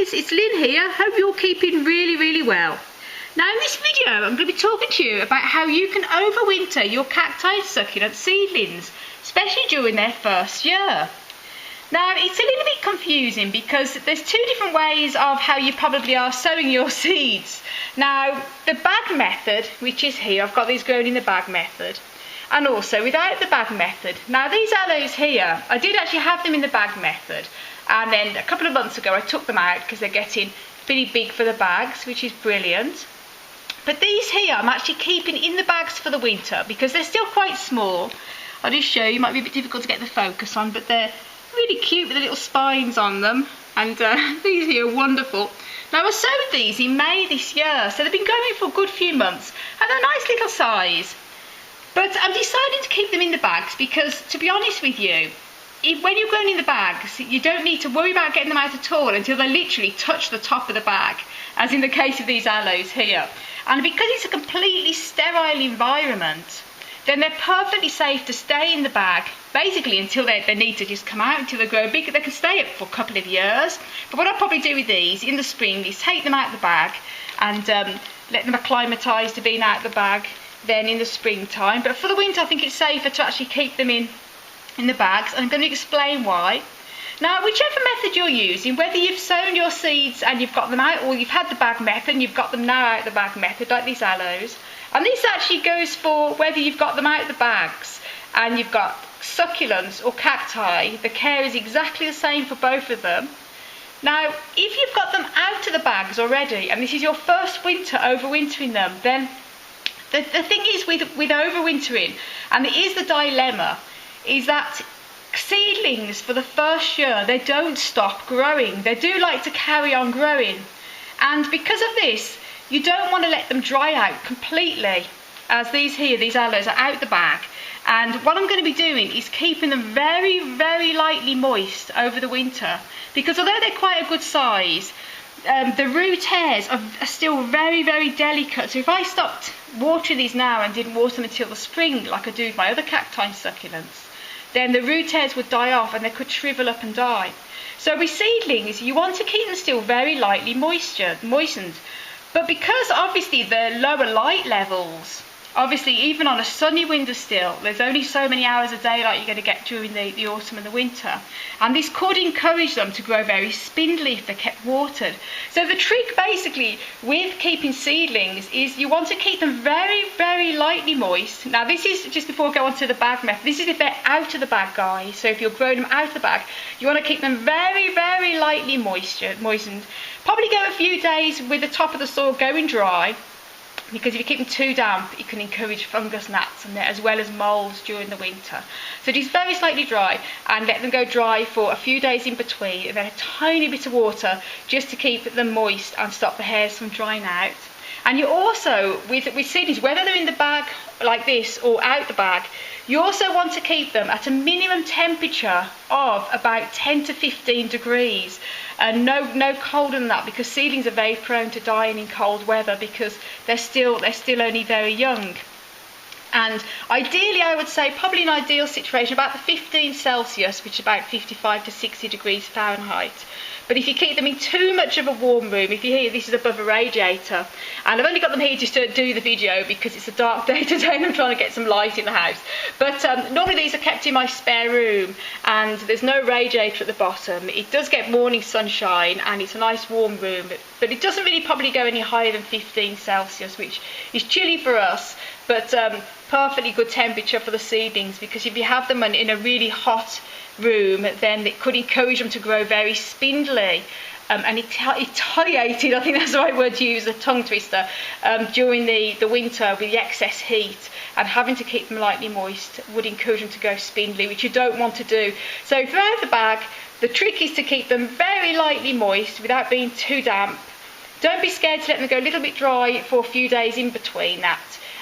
guys, it's Lynn here. Hope you're keeping really well. Now in this video I'm going to be talking to you about how you can overwinter your cacti succulent seedlings, especially during their first year. Now it's a little bit confusing because there's two different ways of how you probably are sowing your seeds. Now the bag method, which is here, I've got these grown in the bag method, and also without the bag method. Now these aloes here, I did actually have them in the bag method, and then a couple of months ago I took them out because they're getting pretty big for the bags, which is brilliant. But these here I'm actually keeping in the bags for the winter because they're still quite small. I'll just show you, might be a bit difficult to get the focus on, but they're really cute with the little spines on them, and these here are wonderful. Now I sowed these in May this year, so they've been going for a good few months, and they're a nice little size. But I'm deciding to keep them in the bags because, to be honest with you, when you're growing in the bags, you don't need to worry about getting them out at all until they literally touch the top of the bag, as in the case of these aloes here. And because it's a completely sterile environment, then they're perfectly safe to stay in the bag, basically until they need to just come out, until they grow big. They can stay up for a couple of years. But what I'll probably do with these in the spring is take them out of the bag and let them acclimatise to being out of the bag then in the springtime. But for the winter I think it's safer to actually keep them in the bags, and I'm going to explain why. Now whichever method you're using, whether you've sown your seeds and you've got them out, or you've had the bag method and you've got them now out the bag method, like these aloes, and this actually goes for whether you've got them out of the bags and you've got succulents or cacti, the care is exactly the same for both of them. Now if you've got them out of the bags already and this is your first winter overwintering them, then the thing is with overwintering, and it is the dilemma, is that seedlings for the first year, they don't stop growing. They do like to carry on growing, and because of this you don't want to let them dry out completely, as these here, these aloes, are out the bag. And what I'm going to be doing is keeping them very lightly moist over the winter, because although they're quite a good size, the root hairs are still very delicate. So if I stopped watering these now and didn't water them until the spring like I do with my other cacti succulents, then the root hairs would die off and they could shrivel up and die. So with seedlings you want to keep them still very lightly moistened. But because obviously the lower light levels, obviously even on a sunny windowsill, there's only so many hours of daylight you're going to get during the autumn and the winter, and this could encourage them to grow very spindly if they're kept watered. So the trick basically with keeping seedlings is you want to keep them very lightly moist. Now this is just before I go on to the bag method. This is if they're out of the bag, guys. So if you're growing them out of the bag, you want to keep them very lightly moistened. Probably go a few days with the top of the soil going dry, because if you keep them too damp it can encourage fungus gnats and as well as moulds during the winter. So just very slightly dry, and let them go dry for a few days in between, and then a tiny bit of water just to keep them moist and stop the hairs from drying out. And you also, with seedlings, whether they're in the bag like this or out the bag, you also want to keep them at a minimum temperature of about 10 to 15 degrees, and no colder than that, because seedlings are very prone to dying in cold weather because they're still only very young. And ideally, I would say probably an ideal situation about the 15 Celsius, which is about 55 to 60 degrees Fahrenheit. But if you keep them in too much of a warm room, if you hear this is above a radiator, and I've only got them here just to do the video because it's a dark day today and I'm trying to get some light in the house. But normally these are kept in my spare room and there's no radiator at the bottom. It does get morning sunshine and it's a nice warm room, but it doesn't really probably go any higher than 15 Celsius, which is chilly for us, but perfectly good temperature for the seedlings, because if you have them in a really hot room then it could encourage them to grow very spindly and etiolated, I think that's the right word to use, a tongue twister, during the winter with the excess heat, and having to keep them lightly moist would encourage them to go spindly, which you don't want to do. So throughout the bag the trick is to keep them very lightly moist without being too damp. Don't be scared to let them go a little bit dry for a few days in between that,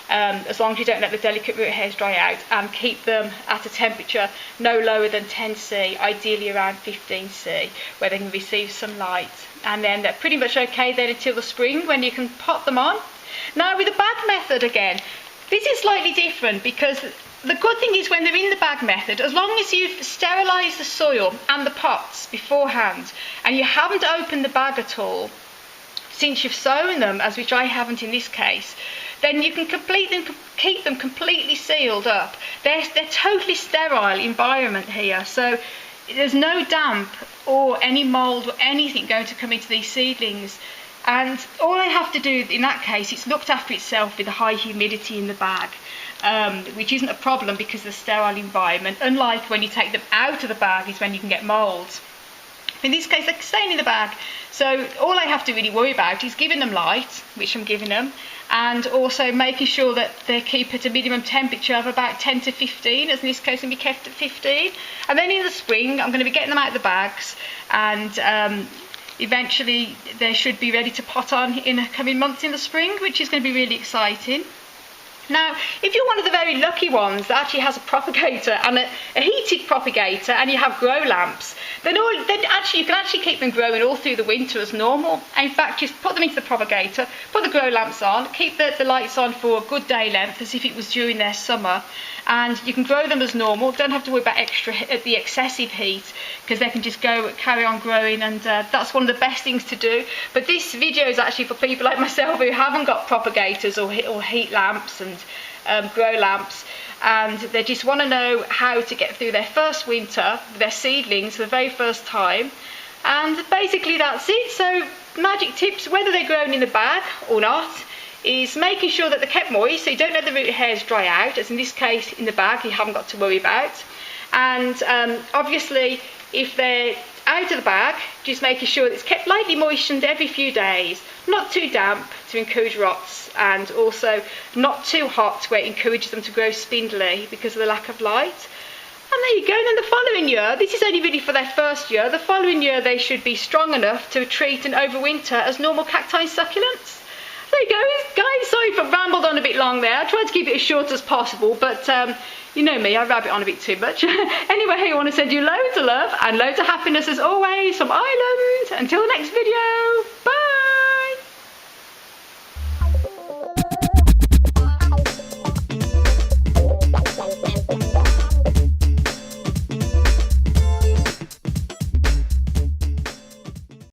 as long as you don't let the delicate root hairs dry out, and keep them at a temperature no lower than 10°C, ideally around 15°C, where they can receive some light. And then they're pretty much okay then until the spring, when you can pot them on. Now with the bag method again, this is slightly different because the good thing is when they're in the bag method, as long as you've sterilised the soil and the pots beforehand and you haven't opened the bag at all since you've sown them, as which I haven't in this case, then you can keep them completely sealed up. They're totally sterile environment here, so there's no damp or any mould or anything going to come into these seedlings. And all I have to do in that case, it's looked after itself with the high humidity in the bag, which isn't a problem because of the sterile environment, unlike when you take them out of the bag is when you can get mould. In this case, they're staying in the bag, so all I have to really worry about is giving them light, which I'm giving them, and also making sure that they keep at a minimum temperature of about 10 to 15, as in this case, going to be kept at 15. And then in the spring, I'm going to be getting them out of the bags, and eventually they should be ready to pot on in the coming months in the spring, which is going to be really exciting. Now, if you're one of the very lucky ones that actually has a propagator and a heated propagator, and you have grow lamps, then you can actually keep them growing all through the winter as normal. And in fact, just put them into the propagator, put the grow lamps on, keep the lights on for a good day length as if it was during their summer, and you can grow them as normal. Don't have to worry about the excessive heat, because they can just carry on growing, and that's one of the best things to do. But this video is actually for people like myself who haven't got propagators or heat lamps and grow lamps, and they just want to know how to get through their first winter with their seedlings for the very first time. And basically that's it. So magic tips, whether they're grown in the bag or not, is making sure that they're kept moist, so you don't let the root hairs dry out, as in this case in the bag you haven't got to worry about. And obviously if they're out of the bag, just making sure that it's kept lightly moistened every few days, not too damp to encourage rots, and also not too hot where it encourages them to grow spindly because of the lack of light. And there you go. And then the following year, this is only really for their first year, the following year they should be strong enough to treat and overwinter as normal cacti succulents. There you go, guys. Sorry if I rambled on a bit long there. I tried to keep it as short as possible, but you know me, I rabbit on a bit too much. Anyway, I want to send you loads of love and loads of happiness as always from Ireland. Until the next video.